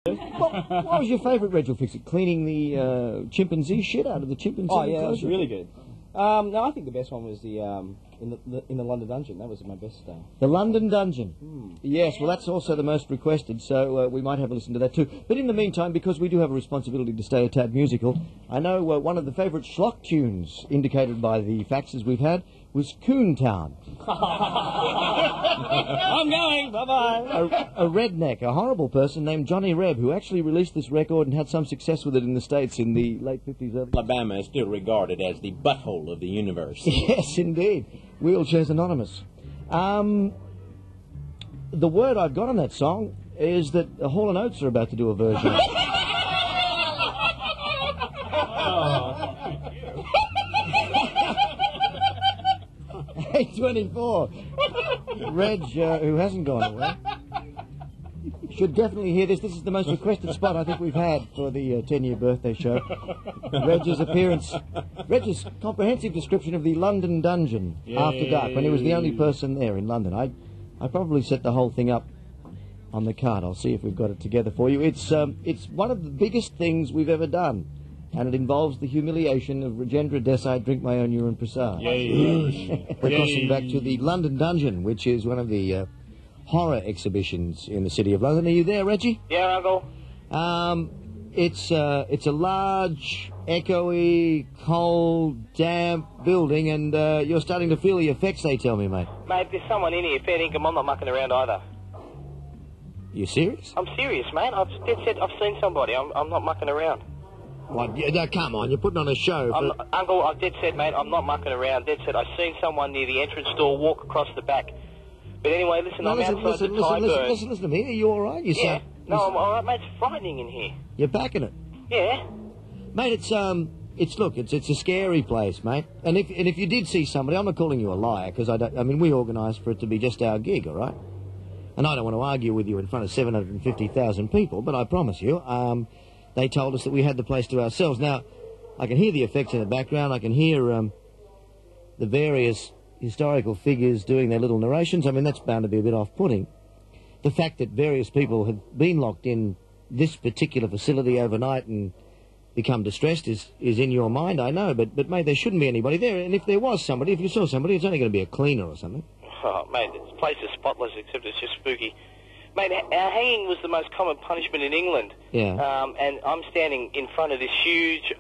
What was your favourite Reg fix it? Cleaning the chimpanzee shit out of the chimpanzee? Oh yeah, that was really good. No, I think the best one was the in the London Dungeon. That was my best. The London Dungeon. Yes, well that's also the most requested, so we might have a listen to that too. But in the meantime, because we do have a responsibility to stay a tad musical, I know one of the favourite schlock tunes indicated by the faxes we've had was Coontown. I'm going, bye-bye. A redneck, a horrible person named Johnny Reb, who actually released this record and had some success with it in the States in the late 50s, early... Alabama is still regarded as the butthole of the universe. Yes, indeed. Wheelchairs Anonymous. The word I've got on that song is that Hall & Oates are about to do a version. 8:24. Reg, who hasn't gone away, should definitely hear this. This is the most requested spot I think we've had for the 10-year birthday show. Reg's appearance, Reg's comprehensive description of the London Dungeon after dark, when he was the only person there in London. I probably set the whole thing up on the card. I'll see if we've got it together for you. It's one of the biggest things we've ever done. And it involves the humiliation of Rajendra Desai, Drink My Own Urine Prasad. We're crossing back to the London Dungeon, which is one of the horror exhibitions in the city of London. Are you there, Reggie? Yeah, Uncle. It's a large, echoey, cold, damp building, and you're starting to feel the effects, they tell me, mate. Mate, there's someone in here, fair income. I'm not mucking around either. You serious? I'm serious, mate. I've seen somebody. I'm not mucking around. What? Yeah, come on, you're putting on a show. Uncle, I've dead set, mate. I'm not mucking around. Dead set. I've seen someone near the entrance door walk across the back. But anyway, listen, I'm outside the Tyburn. Listen to me. Are you all right? Yeah. No, I'm all right, mate. It's frightening in here. You're backing it. Yeah. Mate, it's a scary place, mate. And if you did see somebody, I'm not calling you a liar, because we organised for it to be just our gig, all right? And I don't want to argue with you in front of 750,000 people, but I promise you, they told us that we had the place to ourselves. Now, I can hear the effects in the background. I can hear the various historical figures doing their little narrations. I mean, that's bound to be a bit off-putting. The fact that various people have been locked in this particular facility overnight and become distressed is in your mind, I know. But mate, there shouldn't be anybody there. And if there was somebody, if you saw somebody, it's only going to be a cleaner or something. Oh, mate, this place is spotless, except it's just spooky. Mate, hanging was the most common punishment in England. Yeah. And I'm standing in front of this huge,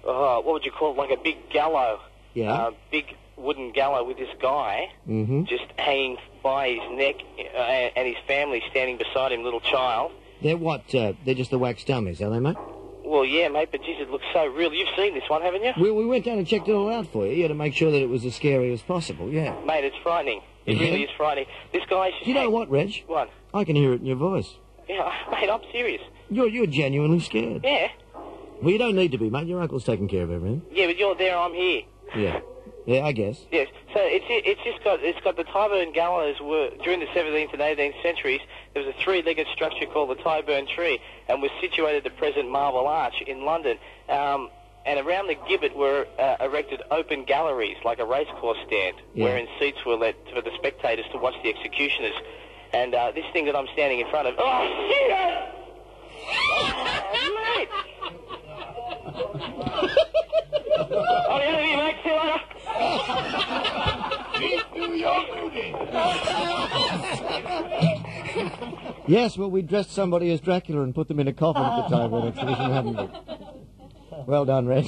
what would you call it, like a big gallows. Yeah. Big wooden gallows with this guy just hanging by his neck and his family standing beside him, little child. They're what? They're just the wax dummies, are they, mate? Well, yeah, mate, but geez, it looks so real. You've seen this one, haven't you? We went down and checked it all out for you, to make sure that it was as scary as possible, yeah. Mate, it's frightening. It really is frightening. This guy's... Do you know what, Reg? What? I can hear it in your voice. Yeah, mate, I'm serious. You're genuinely scared. Yeah. Well, you don't need to be, mate. Your uncle's taking care of everything. Yeah, but you're there, I'm here. Yeah. Yeah, I guess. Yes. So it's got the Tyburn gallows were during the 17th and 18th centuries. There was a three-legged structure called the Tyburn tree, and was situated at the present Marble Arch in London. And around the gibbet were erected open galleries, like a racecourse stand, wherein seats were let for the spectators to watch the executioners. And this thing that I'm standing in front of... Oh, shit! Oh, mate! Oh, the end of you, mate. See you later. Yes, well, we dressed somebody as Dracula and put them in a coffin at the Tyburn exhibition, hadn't we? Well done, Reg.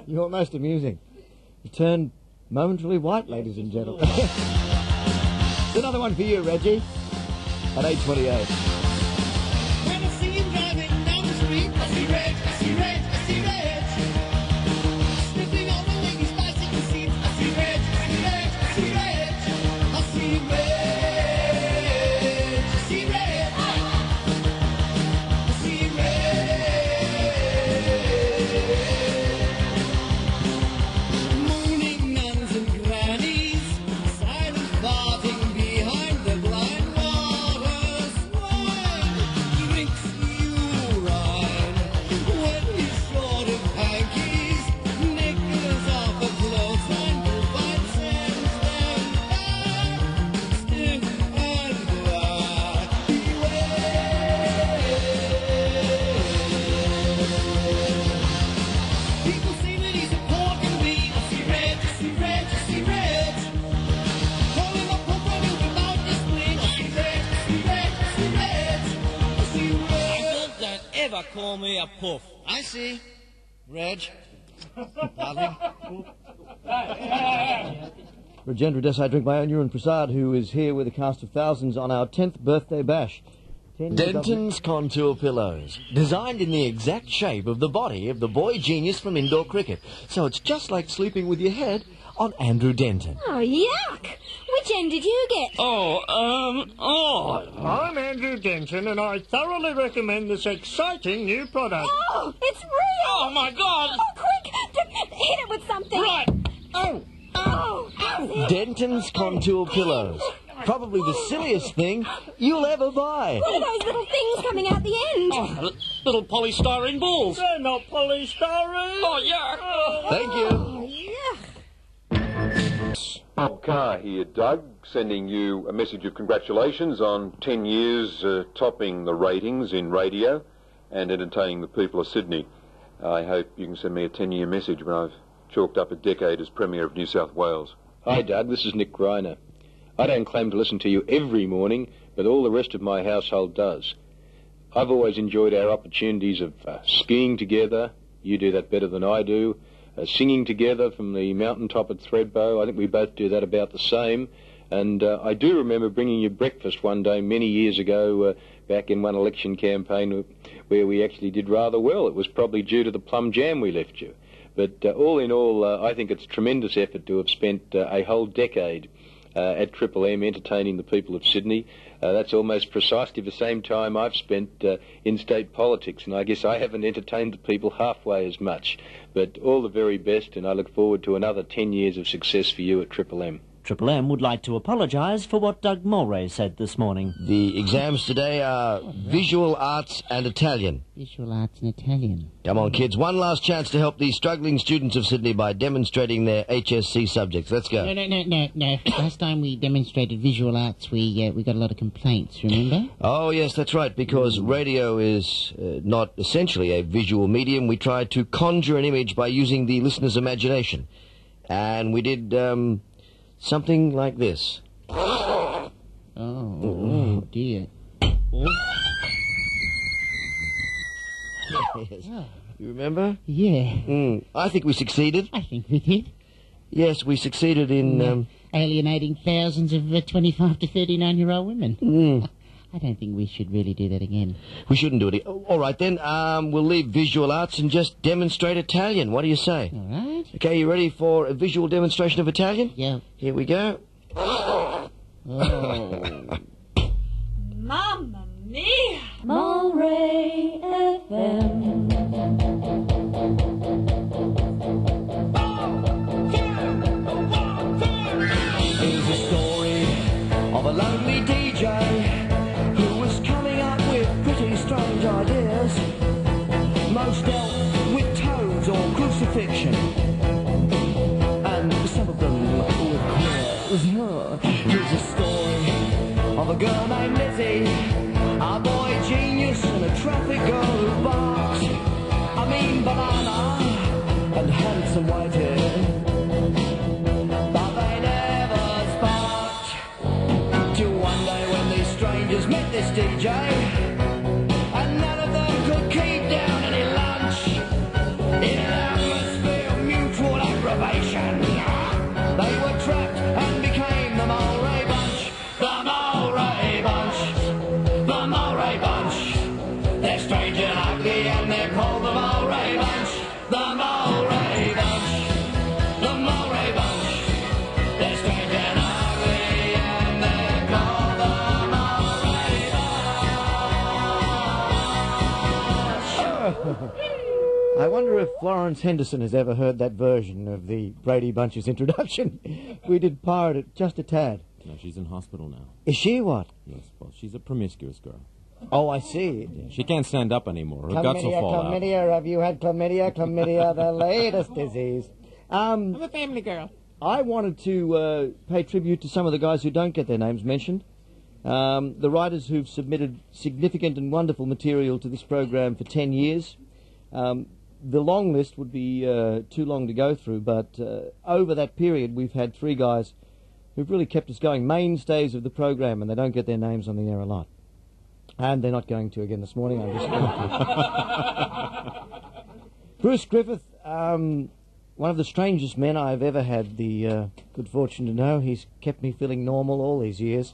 You're most amusing. You turned momentarily white, ladies and gentlemen. It's another one for you, Reggie, at 8:28. When I see him driving down the street, I see Reg, I see Reg, I see Reg. Sniffing on the lady's bicycle seat, I see Reg, I see Reg, I see Reg. I see Reg, I see Reg. I see Reg. Mooning nuns and grannies, silent farting behind the blind waters. Why? ever call me a puff. I see. Reg. Darling. Rajendra Desai, drink my own urine. Prasad, who is here with a cast of thousands on our 10th birthday bash. Denton's Contour Pillows. Designed in the exact shape of the body of the boy genius from indoor cricket. So it's just like sleeping with your head on Andrew Denton. Oh, yuck! Which end did you get? I'm Andrew Denton, and I thoroughly recommend this exciting new product. Oh, it's real! Oh, my God! Oh, quick! Hit it with something! Right! Oh! Denton's Contour Pillows. Probably the silliest thing you'll ever buy. What are those little things coming out the end? Oh, little polystyrene balls. They're not polystyrene. Oh, yuck! Thank you. Oh, yuck. Bob Carr here, Doug, sending you a message of congratulations on 10 years topping the ratings in radio and entertaining the people of Sydney. I hope you can send me a 10-year message when I've chalked up a decade as Premier of New South Wales. Hi, Doug. This is Nick Greiner. I don't claim to listen to you every morning, but all the rest of my household does. I've always enjoyed our opportunities of skiing together. You do that better than I do. Singing together from the mountaintop at Thredbo. I think we both do that about the same. And I do remember bringing you breakfast one day many years ago, back in one election campaign where we actually did rather well. It was probably due to the plum jam we left you. But all in all, I think it's a tremendous effort to have spent a whole decade at Triple M entertaining the people of Sydney. That's almost precisely the same time I've spent in state politics, and I guess I haven't entertained the people halfway as much. But all the very best, and I look forward to another 10 years of success for you at Triple M. Triple M would like to apologise for what Doug Mulray said this morning. The exams today are Visual Arts and Italian. Visual Arts and Italian. Come on, kids. One last chance to help these struggling students of Sydney by demonstrating their HSC subjects. Let's go. No. Last time we demonstrated visual arts, we got a lot of complaints, remember? Oh, yes, that's right, because radio is not essentially a visual medium. We tried to conjure an image by using the listener's imagination. And we did, something like this. Oh, dear. Yes. You remember? Yeah. I think we succeeded. I think we did. Yes, we succeeded in... alienating thousands of 25 to 39-year-old women. I don't think we should really do that again. We shouldn't do it. All right, then. We'll leave visual arts and just demonstrate Italian. What do you say? All right. Okay, you ready for a visual demonstration of Italian? Yeah. Here we go. Oh. Mamma mia! Mulray FM. Here's a story of a lonely DJ who was coming up with pretty strange ideas. Most dealt with toads or crucifixion, and some of them were queers. Here's a story of a girl named Lizzie, a boy genius and a traffic girl who barks. I mean banana and handsome white hair. But they never sparked till one day when these strangers met this DJ, and none of them could keep down any lunch in an atmosphere of mutual aggravation. They were trapped and became the Mulray Bunch. The Mulray Bunch. The Mulray Bunch. They're strange and ugly and they're called the Mulray Bunch. The Mulray Bunch. The Mulray Bunch. They're strange and ugly and they're called the Mulray Bunch. I wonder if Florence Henderson has ever heard that version of the Brady Bunch's introduction. We did pirate it just a tad. No, she's in hospital now. Is she what? Yes, well, she's a promiscuous girl. Oh, I see. She can't stand up anymore. Her guts will fall out. Chlamydia, have you had chlamydia? Chlamydia, the latest disease. I'm a family girl. I wanted to pay tribute to some of the guys who don't get their names mentioned. The writers who've submitted significant and wonderful material to this program for 10 years. The long list would be too long to go through, but over that period we've had three guys who've really kept us going, mainstays of the program, and they don't get their names on the air a lot. And they're not going to again this morning. I'm just going to. Bruce Griffith, one of the strangest men I've ever had the good fortune to know. He's kept me feeling normal all these years.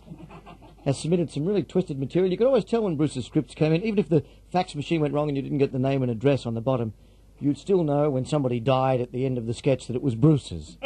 Has submitted some really twisted material. You could always tell when Bruce's scripts came in, even if the fax machine went wrong and you didn't get the name and address on the bottom, you'd still know when somebody died at the end of the sketch that it was Bruce's.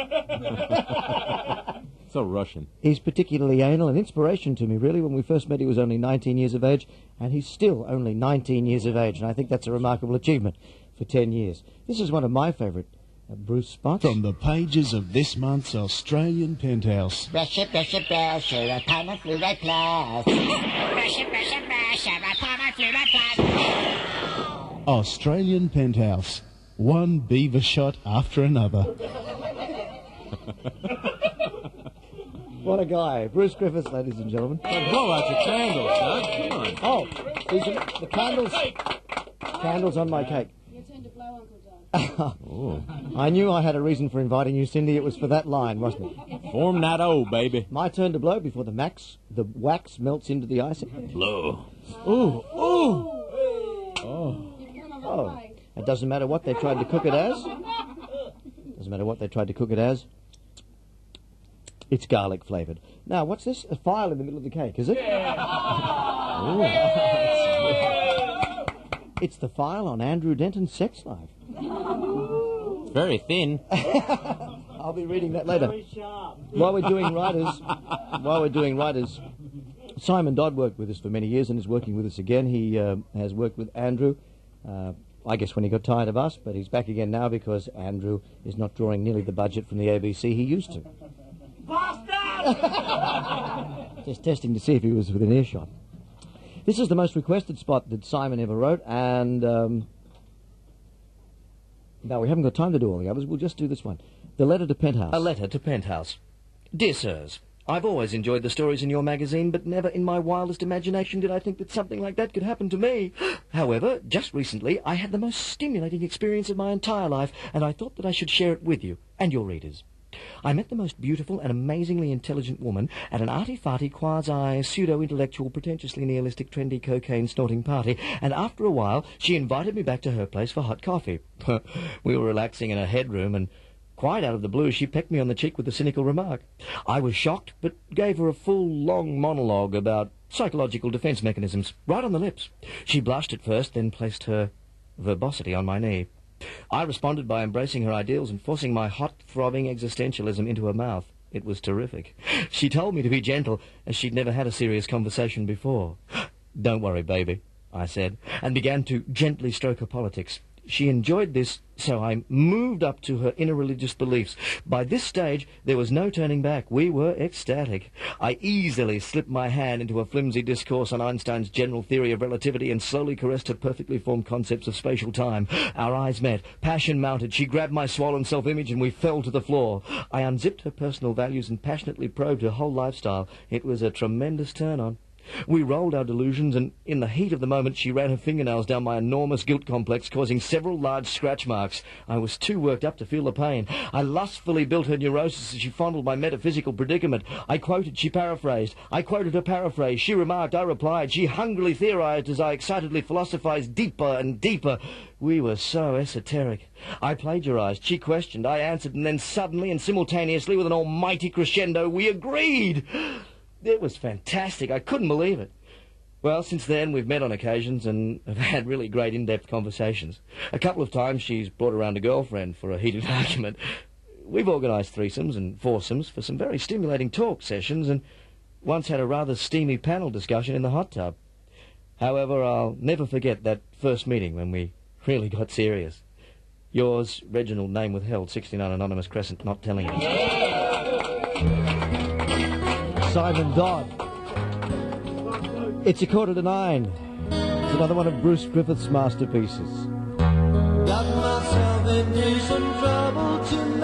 So Russian. He's particularly anal, an inspiration to me, really. When we first met, he was only 19 years of age, and he's still only 19 years of age, and I think that's a remarkable achievement for 10 years. This is one of my favourite Bruce spots. From the pages of this month's Australian Penthouse. Brush it, upon my fluoride plus. Brush it, upon my fluoride plus. Australian Penthouse. One beaver shot after another. What a guy. Bruce Griffiths, ladies and gentlemen. Blow out your candles, Doug. Come on. Oh, these are the candles. Candles on my cake. Your turn to blow, Uncle Doug. Oh. I knew I had a reason for inviting you, Cindy. It was for that line, wasn't it? Form that O, baby. My turn to blow before the wax melts into the icing. Blow. Ooh, ooh. Oh. Oh. It doesn't matter what they tried to cook it as. Doesn't matter what they tried to cook it as. It's garlic flavoured. Now, what's this? A file in the middle of the cake, is it? Ooh. It's the file on Andrew Denton's sex life. It's very thin. I'll be reading that later. Very sharp. While we're doing writers, Simon Dodd worked with us for many years and is working with us again. He has worked with Andrew, I guess when he got tired of us, but he's back again now because Andrew is not drawing nearly the budget from the ABC he used to. Just testing to see if he was within earshot. This is the most requested spot that Simon ever wrote, and now we haven't got time to do all the others. We'll just do this one. The letter to Penthouse. A letter to Penthouse. Dear Sirs, I've always enjoyed the stories in your magazine, but never in my wildest imagination did I think that something like that could happen to me. However, just recently, I had the most stimulating experience of my entire life, and I thought that I should share it with you and your readers. I met the most beautiful and amazingly intelligent woman at an arty-farty, quasi-pseudo-intellectual, pretentiously nihilistic, trendy, cocaine-snorting party, and after a while she invited me back to her place for hot coffee. We were relaxing in her headroom, and quite out of the blue she pecked me on the cheek with a cynical remark. I was shocked, but gave her a full, long monologue about psychological defence mechanisms, right on the lips. She blushed at first, then placed her verbosity on my knee. I responded by embracing her ideals and forcing my hot, throbbing existentialism into her mouth. It was terrific. She told me to be gentle, as she'd never had a serious conversation before. Don't worry, baby, I said, and began to gently stroke her politics. She enjoyed this, so I moved up to her inner religious beliefs. By this stage, there was no turning back. We were ecstatic. I easily slipped my hand into a flimsy discourse on Einstein's general theory of relativity and slowly caressed her perfectly formed concepts of spatial time. Our eyes met. Passion mounted. She grabbed my swollen self-image and we fell to the floor. I unzipped her personal values and passionately probed her whole lifestyle. It was a tremendous turn-on. We rolled our delusions, and in the heat of the moment she ran her fingernails down my enormous guilt complex, causing several large scratch marks. I was too worked up to feel the pain. I lustfully built her neurosis as she fondled my metaphysical predicament. I quoted, she paraphrased. I quoted her paraphrase. She remarked, I replied. She hungrily theorized as I excitedly philosophized deeper and deeper. We were so esoteric. I plagiarized. She questioned. I answered, and then suddenly and simultaneously, with an almighty crescendo, we agreed. It was fantastic. I couldn't believe it. Well, since then, we've met on occasions and have had really great in-depth conversations. A couple of times she's brought around a girlfriend for a heated argument. We've organised threesomes and foursomes for some very stimulating talk sessions and once had a rather steamy panel discussion in the hot tub. However, I'll never forget that first meeting when we really got serious. Yours, Reginald, name withheld, 69 Anonymous Crescent, not telling you. Simon Dodd. It's 9:15. It's another one of Bruce Griffith's masterpieces. Got myself into some trouble tonight.